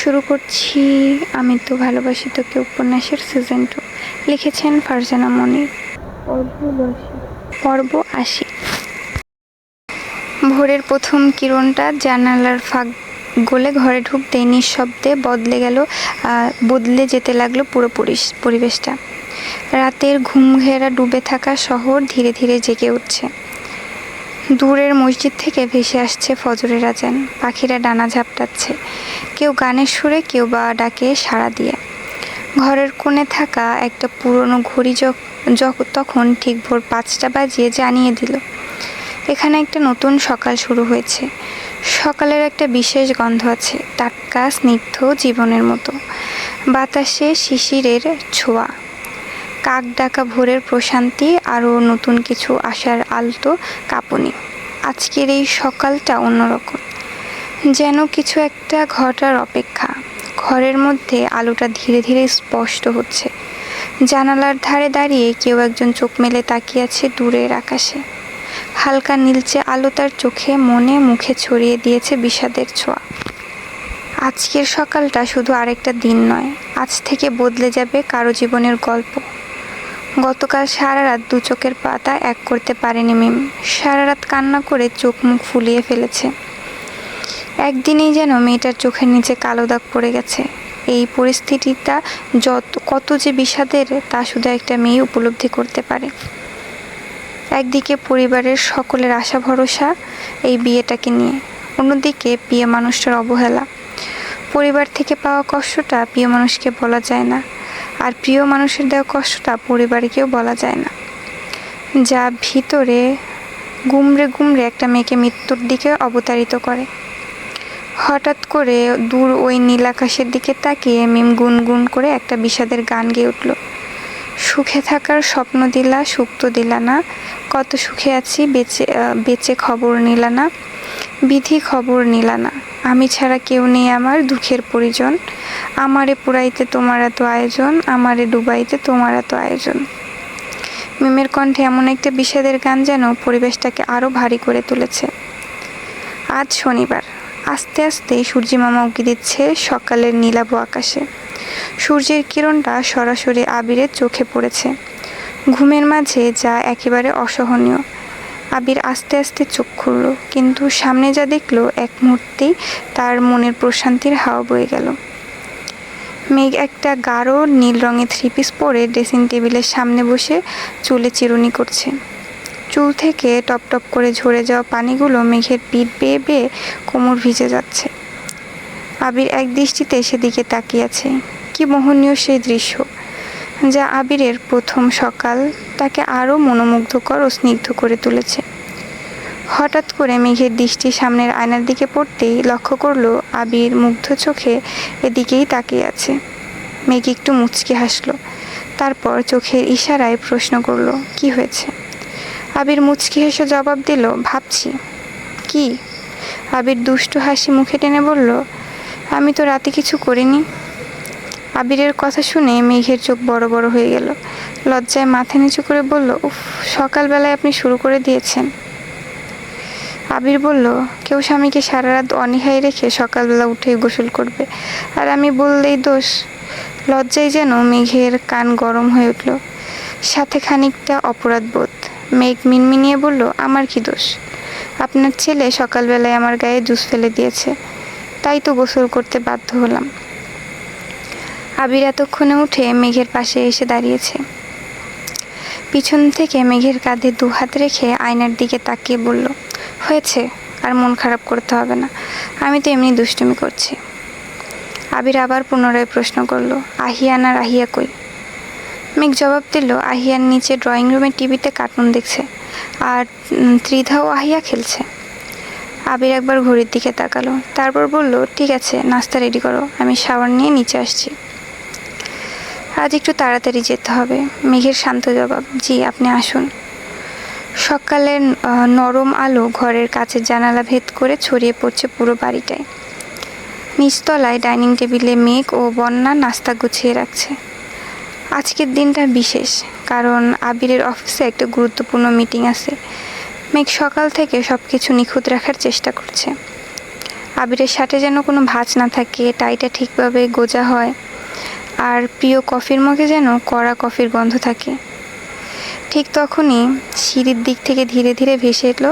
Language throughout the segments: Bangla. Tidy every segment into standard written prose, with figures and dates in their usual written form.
শুরু করছি আমি তো ভালোবাসি তোকে উপন্যাসের সিজন 2। লিখেছেন ফারজানা মনির। পর্ব 80। ভোরের প্রথম কিরণটা জানালার ফাঁক গলে ঘরে ঢুকতেই নিঃশব্দে বদলে যেতে লাগলো পুরো পরিবেশটা। রাতের ঘুম ঘেরা ডুবে থাকা শহর ধীরে ধীরে জেগে উঠছে। দূরের মসজিদ থেকে ভেসে আসছে ফজরের আজান। পাখিরা ডানা ঝাপটাচ্ছে, কেউ গানের সুরে, কেউ বা ডাকে সাড়া দিয়ে। ঘরের কোণে থাকা একটা পুরনো ঘড়ি তখন ঠিক ভোর 5টা বাজিয়ে জানিয়ে দিল এখানে একটা নতুন সকাল শুরু হয়েছে। সকালের একটা বিশেষ গন্ধ আছে, টাটকা স্নিগ্ধ জীবনের মতো। বাতাসে শিশিরের ছোঁয়া, কাক ডাকা ভোরের প্রশান্তি, আরও নতুন কিছু আশার আলতো কাঁপুনি। আজকের এই সকালটা অন্যরকম, যেন কিছু একটা ঘটার অপেক্ষা। ঘরের মধ্যে আলোটা ধীরে ধীরে স্পষ্ট হচ্ছে। জানালার ধারে দাঁড়িয়ে কেউ একজন চোখ মেলে তাকিয়ে আছে দূরের আকাশে। হালকা নীলচে আলো তার চোখে, মনে, মুখে ছড়িয়ে দিয়েছে বিষাদের ছোঁয়া। আজকের সকালটা শুধু আরেকটা দিন নয়, আজ থেকে বদলে যাবে কারো জীবনের গল্প। গতকাল সারা রাত দু চোখের পাতা এক করতে পারেনি মিম। সারা রাত কান্না করে চোখ মুখ ফুলিয়ে ফেলেছে। একদিনেই যেন মেয়েটার চোখের নিচে কালো দাগ পড়ে গেছে। এই পরিস্থিতিটা কত যে বিষাদের তা শুধু একটা মেয়ে উপলব্ধি করতে পারে। একদিকে পরিবারের সকলের আশা ভরসা এই বিয়েটাকে নিয়ে, অন্যদিকে প্রিয় মানুষটার অবহেলা। পরিবার থেকে পাওয়া কষ্টটা প্রিয় মানুষকে বলা যায় না, আর প্রিয় মানুষের দেওয়া কষ্টটা পরিবারকেও বলা যায় না। যা ভিতরে গুমড়ে গুমড়ে একটা মেয়েকে মৃত্যুর দিকে অবতারিত করে। হঠাৎ করে দূর ওই নীল আকাশের দিকে তাকিয়ে মিম গুনগুন করে একটা বিষাদের গান গেয়ে উঠল। সুখে থাকার স্বপ্ন দিলা, সুখ তো দিলা না। কত সুখে আছি, বেঁচে খবর নিলা না। বিধি খবর নিলা না। আমি ছাড়া কেউ নেই আমার দুঃখের পরিজন। আমারে পুরাইতে তোমার এত আয়োজন, আমারে ডুবাইতে তোমার এত আয়োজন। মিমের কণ্ঠে এমন একটা বিষাদের গান যেন পরিবেশটাকে আরও ভারী করে তুলেছে। আজ শনিবার। আস্তে আস্তে সূর্যিমামা উঁকি দিচ্ছে সকালের নীলাভ আকাশে। সূর্যের কিরণটা সরাসরি আবিরের চোখে পড়েছে, ঘুমের মাঝে, যা একেবারে অসহনীয়। আবির আস্তে আস্তে চোখ খুলল, কিন্তু সামনে যা দেখলো এক মুহূর্তেই তার মনের প্রশান্তির হাওয়া বয়ে গেল। মেঘ একটা গাঢ় নীল রঙের 3 পিস পরে ড্রেসিং টেবিলের সামনে বসে চুলে চিরুনি করছে। চুল থেকে টপ টপ করে ঝরে যাওয়া পানিগুলো মেঘের পিঠ বেয়ে বেয়ে কোমর ভিজে যাচ্ছে। আবির এক দৃষ্টিতে সেদিকে তাকিয়ে আছে। কি মোহনীয় সেই দৃশ্য, যা আবিরের প্রথম সকাল তাকে আরও মনোমুগ্ধকর ও স্নিগ্ধ করে তুলেছে। হঠাৎ করে মেঘের দৃষ্টি সামনের আয়নার দিকে পড়তেই লক্ষ্য করলো আবির মুগ্ধ চোখে এদিকেই তাকিয়ে আছে। মেঘ একটু মুচকি হাসলো, তারপর চোখের ইশারায় প্রশ্ন করলো, কি হয়েছে? আবির মুচকি হেসে জবাব দিল, ভাবছি। কি? আবির দুষ্টু হাসি মুখে টেনে বলল, আমি তো রাতে কিছু করিনি। আবিরের কথা শুনে মেঘের চোখ বড় বড় হয়ে গেল। লজ্জায় মাথা নিচু করে বলল, উফ, সকালবেলায় আপনি শুরু করে দিয়েছেন। আবির বলল, কেউ স্বামীকে সারা রাত অনীহায় রেখে সকালবেলা উঠেই গোসল করবে, আর আমি বললেই দোষ? লজ্জায় যেন মেঘের কান গরম হয়ে উঠল, সাথে খানিকটা অপরাধ বোধ। মেঘ মিনমিনিয়ে বলল, আমার কি দোষ? আপনার ছেলে সকালবেলায় আমার গায়ে জুস ফেলে দিয়েছে, তাই তো গোসল করতে বাধ্য হলাম। আবির এতক্ষণে উঠে মেঘের পাশে এসে দাঁড়িয়েছে। পিছন থেকে মেঘের কাঁধে 2 হাত রেখে আয়নার দিকে তাকিয়ে বলল, হয়েছে, আর মন খারাপ করতে হবে না, আমি তো এমনি দুষ্টুমি করছি। আবির আবার পুনরায় প্রশ্ন করল, আহিয়ান আর আহিয়া কই? মেঘ জবাব দিল, আহিয়ান নিচে ড্রয়িং রুমে টিভিতে কার্টুন দেখছে, আর ত্রিধা ও আহিয়া খেলছে। আবির একবার ঘড়ির দিকে তাকালো, তারপর বলল, ঠিক আছে, নাস্তা রেডি করো, আমি শাওয়ার নিয়ে নিচে আসছি। আজ একটু তাড়াতাড়ি যেতে হবে। মেঘের শান্ত জবাব, জি, আপনি আসুন। সকালের নরম আলো ঘরের কাছের জানালা ভেদ করে ছড়িয়ে পড়ছে পুরো বাড়িটায়। নিচতলায় ডাইনিং টেবিলে মেঘ ও বন্যা নাস্তা গুছিয়ে রাখছে। আজকের দিনটা বিশেষ, কারণ আবিরের অফিসে একটা গুরুত্বপূর্ণ মিটিং আছে। মেঘ সকাল থেকে সব কিছু নিখুঁত রাখার চেষ্টা করছে। আবিরের শার্টে যেন কোনো ভাঁজ না থাকে, টাইটা ঠিকভাবে গোজা হয়, আর প্রিয় কফির মগে যেন কড়া কফির গন্ধ থাকে। ঠিক তখনই সিঁড়ির দিক থেকে ধীরে ধীরে ভেসে এলো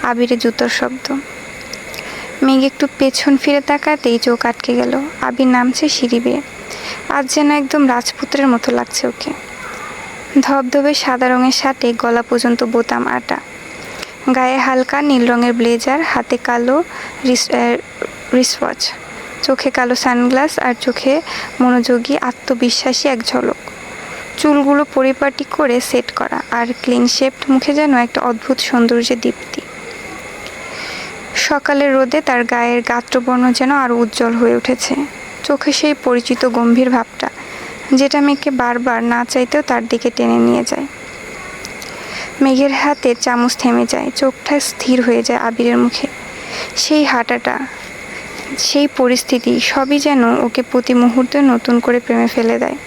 আবিরের জুতোর শব্দ। মেঘ একটু পেছন ফিরে তাকাতেই চোখ আটকে গেল। আবির নামছে সিঁড়ি বেয়ে। আজ যেন একদম রাজপুত্রের মতো লাগছে ওকে। ধবধবে সাদা রঙের শার্টে গলা পর্যন্ত বোতাম আটা, গায়ে হালকা নীল রঙের ব্লেজার, হাতে কালো রিস্টওয়াচ, চোখে কালো সানগ্লাস আর চোখে মনোযোগী আত্মবিশ্বাসী এক ঝলক। চুলগুলো পরিপাটি করে সেট করা, আর ক্লিন শেপড মুখে যেন একটা অদ্ভুত সৌন্দর্যের দীপ্তি। সকালের রোদে তার গায়ের গাত্রবর্ণ যেন আরও উজ্জ্বল হয়ে উঠেছে। চোখে সেই পরিচিত গম্ভীর ভাবটা, যেটা মেয়েকে বারবার না চাইতেও তার দিকে টেনে নিয়ে যায়। মেঘের হাতে চামচ থেমে যায়, চোখটা স্থির হয়ে যায় আবিরের মুখে। সেই হাঁটাটা, সেই পরিস্থিতি, সবই যেন ওকে প্রতি মুহূর্তে নতুন করে প্রেমে ফেলে দেয়।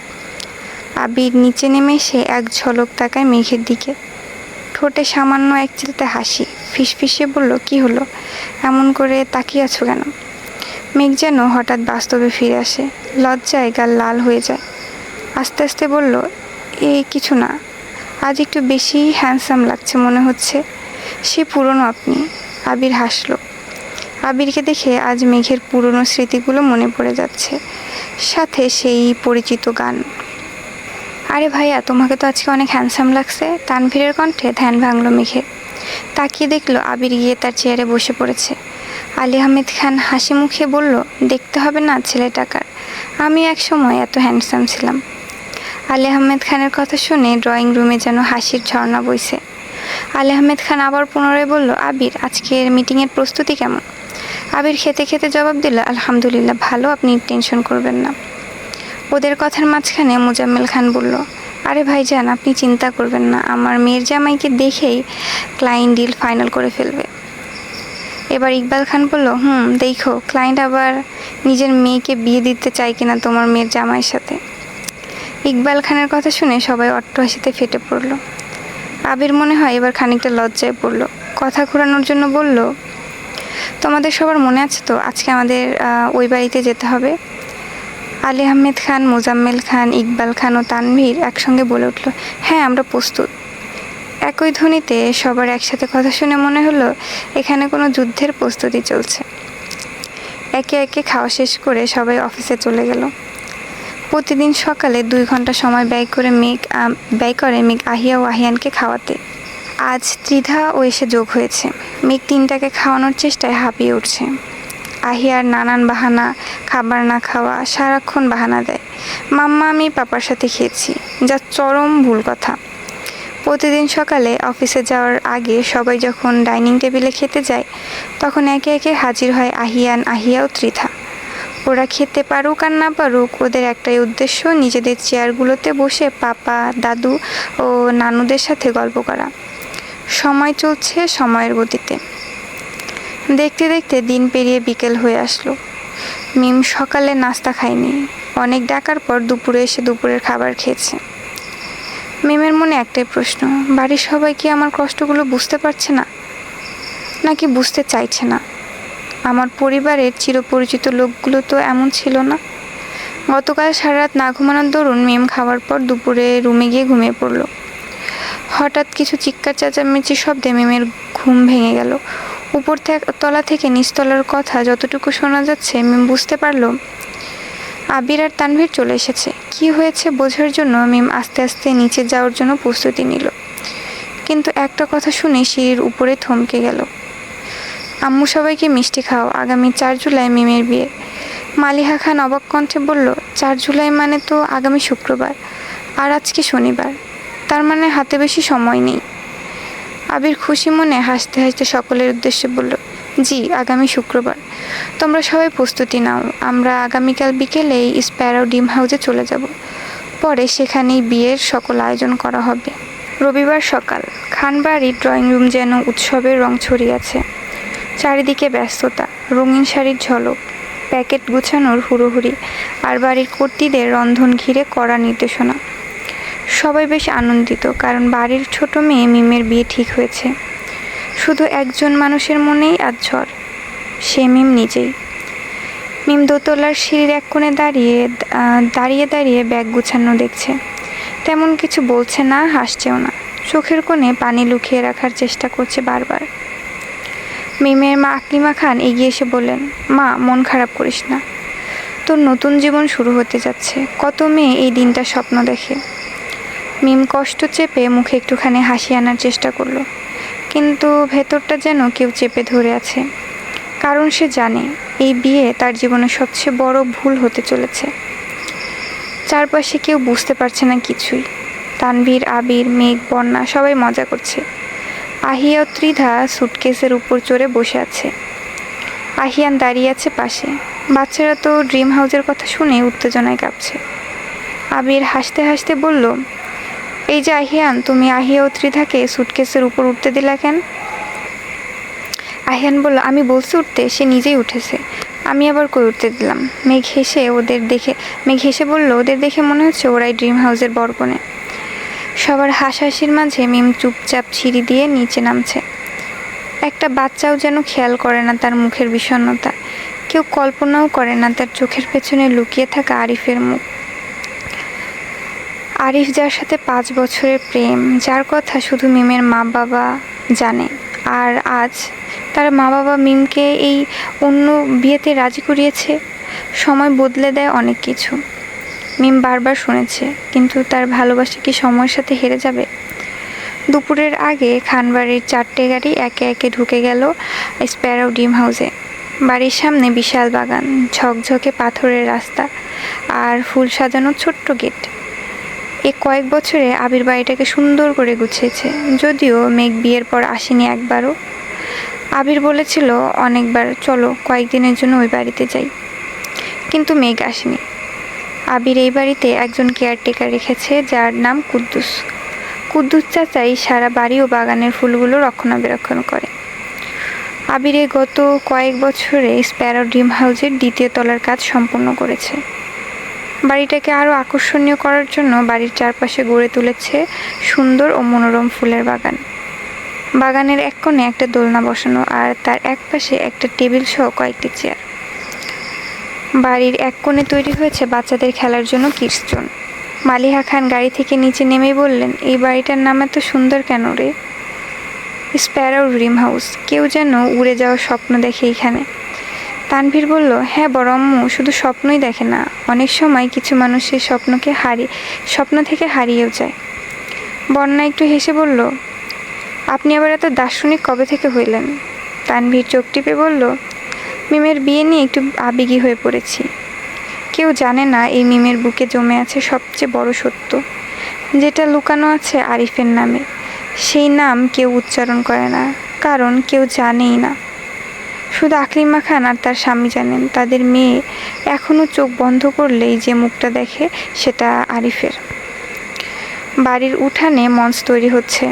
আবির নিচে নেমে এসে এক ঝলক তাকায় মেঘের দিকে। ঠোঁটে সামান্য এক চিলতে হাসি, ফিসফিসিয়ে বলল, কি হলো, এমন করে তাকিয়ে আছো কেন? মেঘ যেন হঠাৎ বাস্তবে ফিরে আসে, লজ্জায় গাল লাল হয়ে যায়। আস্তে আস্তে বলল, কিছু না, আজ একটু বেশি হ্যান্ডসাম লাগছে মনে হচ্ছে। সে পুরনো আপনি। আবির হাসলো। আবিরকে দেখে আজ মেঘের পুরনো স্মৃতিগুলো মনে পড়ে যাচ্ছে, সাথে সেই পরিচিত গান। আরে ভাইয়া, তোমাকে তো আজকে অনেক হ্যান্ডসাম লাগছে। তানভীরের কণ্ঠে ধ্যান ভাঙল মেঘের। তাকিয়ে দেখলো আবির গিয়ে তার চেয়ারে বসে পড়েছে। আলী আহমেদ খান হাসি মুখে বলল, দেখতে হবে না ছেলেটাকার, আমি এক সময় এত হ্যান্ডসাম ছিলাম। আলী আহমেদ খানের কথা শুনে ড্রয়িং রুমে যেন হাসির ঝর্ণা বইছে। আলী আহমেদ খান আবার পুনরায় বলল, আবির, আজকের মিটিংয়ের প্রস্তুতি কেমন? আবির খেতে খেতে জবাব দিল, আলহামদুলিল্লাহ ভালো, আপনি টেনশন করবেন না। ওদের কথার মাঝখানে মোজাম্মেল খান বলল, আরে ভাইজান, আপনি চিন্তা করবেন না, আমার মেয়ের জামাইকে দেখেই ক্লায়েন্ট ডিল ফাইনাল করে ফেলবে। এবার ইকবাল খান বলল, দেখো ক্লায়েন্ট আবার নিজের মেয়েকে বিয়ে দিতে চায় কিনা তোমার মেয়ের জামাইয়ের সাথে। ইকবাল খানের কথা শুনে সবাই অট্টহাসিতে ফেটে পড়ল। আবির মনে হয় এবার খানিকটা লজ্জায় পড়ল। কথা ঘোরানোর জন্য বলল, তোমাদের সবার মনে আছে তো আজকে আমাদের ওই বাড়িতে যেতে হবে? আলী আহমেদ খান, মোজাম্মেল খান, ইকবাল খান ও তানভীর একসঙ্গে বলে উঠল, হ্যাঁ আমরা প্রস্তুত। একই ধ্বনিতে সবার একসাথে কথা শুনে মনে হলো এখানে কোনো যুদ্ধের প্রস্তুতি চলছে। একে একে খাওয়া শেষ করে সবাই অফিসে চলে গেল। প্রতিদিন সকালে 2 ঘন্টা সময় ব্যয় করে মেঘ আহিয়া ও আহিয়ানকে খাওয়াতে। আজ ত্রিধা ও এসে যোগ হয়েছে। মেঘ 3টাকে খাওয়ানোর চেষ্টায় হাঁপিয়ে উঠছে। আহিয়ার নানান বাহানা, খাবার না খাওয়া, সারাক্ষণ বাহানা দেয়, মাম্মা আমি পাপার সাথে খেয়েছি, যা চরম ভুল কথা। প্রতিদিন সকালে অফিসে যাওয়ার আগে সবাই যখন ডাইনিং টেবিলে খেতে যায়, তখন একে একে হাজির হয় আহিয়ান, আহিয়া ও ত্রিধা। ওরা খেতে পারুক আর না পারুক, ওদের একটাই উদ্দেশ্য, নিজেদের চেয়ারগুলোতে বসে পাপা, দাদু ও নানুদের সাথে গল্প করা। সময় চলছে সময়ের গতিতে। দেখতে দেখতে দিন পেরিয়ে বিকেল হয়ে আসলো। মিম সকালে নাস্তা খায়নি। অনেক ডাকার পর দুপুরে এসে দুপুরের খাবার খেয়েছে। মিমের মনে একটাই প্রশ্ন, বাড়ির সবাই কি আমার কষ্টগুলো বুঝতে পারছে না, নাকি বুঝতে চাইছে না? আমার পরিবারের চিরপরিচিত লোকগুলো তো এমন ছিল না। গতকাল সারা রাত না ঘুমানোর দরুন মিম খাওয়ার পর দুপুরে রুমে গিয়ে ঘুমিয়ে পড়ল। হঠাৎ কিছু চিৎকার চেঁচামেচির শব্দে মিমের ঘুম ভেঙে গেল। উপর তলা থেকে নিচতলার কথা যতটুকু শোনা যাচ্ছে, মিম বুঝতে পারল আবির আর তানভীর চলে এসেছে। কি হয়েছে বোঝার জন্য মিম আস্তে আস্তে নিচে যাওয়ার জন্য প্রস্তুতি নিল, কিন্তু একটা কথা শুনে সিঁড়ির উপরে থমকে গেল। আম্মু সবাইকে মিষ্টি খাও, আগামী 4 জুলাই মিমের বিয়ে। মালিহা খান অবাক কণ্ঠে বলল, 4 জুলাই মানে তো আগামী শুক্রবার, আর আজকে শনিবার, তার মানে হাতে বেশি সময় নেই। আবির খুশি মনে হাসতে হাসতে সকলের উদ্দেশ্যে বলল, জি আগামী শুক্রবার, তোমরা সবাই প্রস্তুতি নাও। আমরা আগামীকাল বিকেলেই স্প্যারো ডিম হাউসে চলে যাব। পরে সেখানেই বিয়ের সকল আয়োজন করা হবে। রবিবার সকাল, খানবাড়ির ড্রয়িং রুম যেন উৎসবের রং ছড়িয়ে আছে। চারিদিকে ব্যস্ততা, রঙিন শাড়ির ঝলক, প্যাকেট গুছানোর হুড়োহুড়ি, আর বাড়ির কর্ত্রীদের রন্ধন ঘিরে কড়া নির্দেশনা। সবাই বেশ আনন্দিত, কারণ বাড়ির ছোট মেয়ে মিমের বিয়ে ঠিক হয়েছে। শুধু একজন মানুষের মনেই আজ ঝড়, সে মিম নিজেই। মিম দোতলার সিঁড়ির এক কোণে দাঁড়িয়ে দাঁড়িয়ে ব্যাগ গুছানো দেখছে। তেমন কিছু বলছে না, হাসছেও না, চোখের কোণে পানি লুকিয়ে রাখার চেষ্টা করছে বারবার। মিমের মা আকলিমা খান এগিয়ে এসে বললেন, মা মন খারাপ করিস না, তোর নতুন জীবন শুরু হতে যাচ্ছে। কত মেয়ে এই দিনটা স্বপ্ন দেখে। মিম কষ্ট চেপে মুখে একটুখানি হাসি আনার চেষ্টা করলো, কিন্তু ভেতরটা যেন কেউ চেপে ধরে আছে। কারণ সে জানে এই বিয়ে তার জীবনের সবচেয়ে বড় ভুল হতে চলেছে। চারপাশে কেউ বুঝতে পারছে না কিছুই। তানভীর, আবির, মেঘ, বন্যা সবাই মজা করছে। আহিয়া ও ত্রিধা সুটকেসের উপর চড়ে বসে আছে। আহিয়ান দাঁড়িয়ে আছে পাশে। বাচ্চারা তো ড্রিম হাউসের কথা শুনে উত্তেজনায় কাঁপছে। আবির হাসতে হাসতে বলল, এই যে আহিয়ান, তুমি আহিয়া ও ত্রিধাকে সুটকেসের উপর উঠতে দিলা কেন? আহিয়ান বলল, আমি বলছি উঠতে, সে নিজেই উঠেছে, আমি আবার কই উঠতে দিলাম। মেঘ হেসে বলল, ওদের দেখে মনে হচ্ছে ওরাই ড্রিম হাউসের বরকনে। সবার হাসাহাসির মাঝে মিম চুপচাপ সিঁড়ি দিয়ে নিচে নামছে। একটা বাচ্চাও যেন খেয়াল করে না তার মুখের বিষণ্ণতা। কেউ কল্পনাও করে না তার চোখের পেছনে লুকিয়ে থাকা আরিফের মুখ। আরিফ, যার সাথে 5 বছরের প্রেম, যার কথা শুধু মিমের মা বাবা জানে, আর আজ তার মা বাবা মিমকে এই অন্য বিয়েতে রাজি করিয়েছে। সময় বদলে দেয় অনেক কিছু, মিম বারবার শুনেছে, কিন্তু তার ভালোবাসা কি সময়ের সাথে হেরে যাবে? দুপুরের আগে খানবাড়ির 4টে গাড়ি একে একে ঢুকে গেল স্প্যারো ড্রিম হাউসে। বাড়ির সামনে বিশাল বাগান, ঝকঝকে পাথরের রাস্তা, আর ফুল সাজানো ছোট্ট গেট। কয়েক বছরে আবির বাড়িটাকে সুন্দর করে গুছিয়েছে। যদিও মেঘ বিয়ের পর আসেনি একবারও। আবির বলেছিল অনেকবার, চলো কয়েকদিনের জন্য ওই বাড়িতে যাই, কিন্তু মেঘ আসেনি। আবির এই বাড়িতে একজন কেয়ারটেকার রেখেছে, যার নাম কুদ্দুস। কুদ্দুস চাচাই সারা বাড়ি ও বাগানের ফুলগুলো রক্ষণাবেক্ষণ করে। আবির গত কয়েক বছরে স্প্যারো ড্রিম হাউসের 2য় তলার কাজ সম্পূর্ণ করেছে। বাড়িটাকে আরও আকর্ষণীয় করার জন্য বাড়ির চারপাশে গড়ে তুলেছে সুন্দর ও মনোরম ফুলের বাগান। বাগানের এক কোণে একটা দোলনা বসানো, আর তার এক পাশে একটা টেবিল সহ কয়েকটি চেয়ার। বাড়ির এক কোণে তৈরি হয়েছে বাচ্চাদের খেলার জন্য কিডস জোন। মালিহা খান গাড়ি থেকে নিচে নেমেই বললেন, এই বাড়িটার নাম এত সুন্দর কেন রে? স্প্যারো ড্রিম হাউস, কেউ যেন উড়ে যাওয়ার স্বপ্ন দেখে এখানে। তানভীর বলল, হ্যাঁ বড় আম্মু, শুধু স্বপ্নই দেখে না, অনেক সময় কিছু মানুষের স্বপ্ন থেকে হারিয়েও যায়। বন্যা একটু হেসে বলল, আপনি আবার এত দার্শনিক কবে থেকে হইলেন? তানভীর চোখ টিপে বলল, মিমের বিয়ে নিয়ে একটু আবেগী হয়ে পড়েছি। কেউ জানে না এই মিমের বুকে জমে আছে সবচেয়ে বড় সত্য, যেটা লুকানো আছে আরিফের নামে। সেই নাম কেউ উচ্চারণ করে না, কারণ কেউ জানেই না। শুধু আকলিমা খান আর তার স্বামী জানেন তাদের মেয়ে এখনও চোখ বন্ধ করলেই যে মুখটা দেখে সেটা আরিফের। বাড়ির উঠানে মঞ্চ তৈরি হচ্ছে,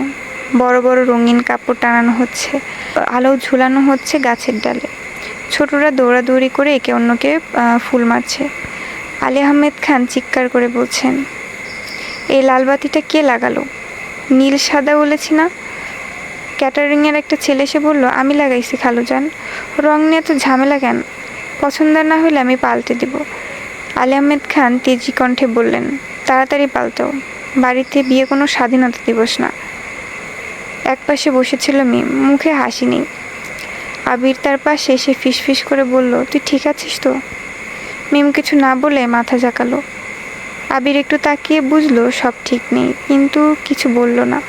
বড় বড় রঙিন কাপড় টানানো হচ্ছে, আলো ঝুলানো হচ্ছে গাছের ডালে। ছোটরা দৌড়াদৌড়ি করে একে অন্যকে ফুল মারছে। আলী আহমেদ খান চিৎকার করে বলছেন, এই লালবাতিটা কে লাগালো? নীল সাদা বলেছি না? ক্যাটারিংয়ের একটা ছেলে এসে বলল, আমি লাগাইছি খালুজান, রং নিয়ে তো ঝামেলা কেন? পছন্দ না হলে আমি পাল্টে দিব। আলী আহমেদ খান তেজি কণ্ঠে বললেন, তাড়াতাড়ি পাল্টাও, বাড়িতে বিয়ে কোনো স্বাধীনতা দিবস না। একপাশে বসেছিল মিম, মুখে হাসি নেই। আবির তার পাশে এসে ফিসফিস করে বলল, তুই ঠিক আছিস তো? মিম কিছু না বলে মাথা ঝাঁকালো। আবির একটু তাকিয়ে বুঝলো সব ঠিক নেই, কিন্তু কিছু বলল না।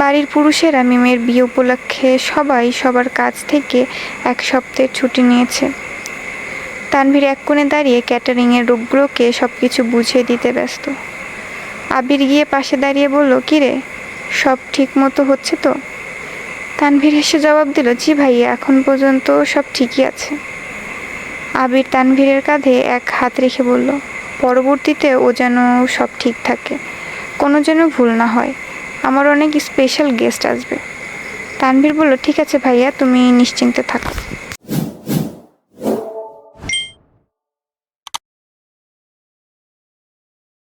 বাড়ির পুরুষেরা মিমের বিয়ে উপলক্ষে সবাই সবার কাছ থেকে 1 সপ্তাহের ছুটি নিয়েছে। তানভীর এক কোণে দাঁড়িয়ে ক্যাটারিংয়ের লোকগুলোকে সব কিছু বুঝিয়ে দিতে ব্যস্ত। আবির গিয়ে পাশে দাঁড়িয়ে বলল, কিরে, সব ঠিক মতো হচ্ছে তো? তানভীর হেসে জবাব দিল, জি ভাইয়া, এখন পর্যন্ত সব ঠিকই আছে। আবির তানভীরের কাঁধে এক হাত রেখে বলল, পরবর্তীতে ও যেন সব ঠিক থাকে, কোনো যেন ভুল না হয়, আমার অনেক স্পেশাল গেস্ট আসবে। তানভীর বলল, ঠিক আছে ভাইয়া, তুমি নিশ্চিন্তে থাকো।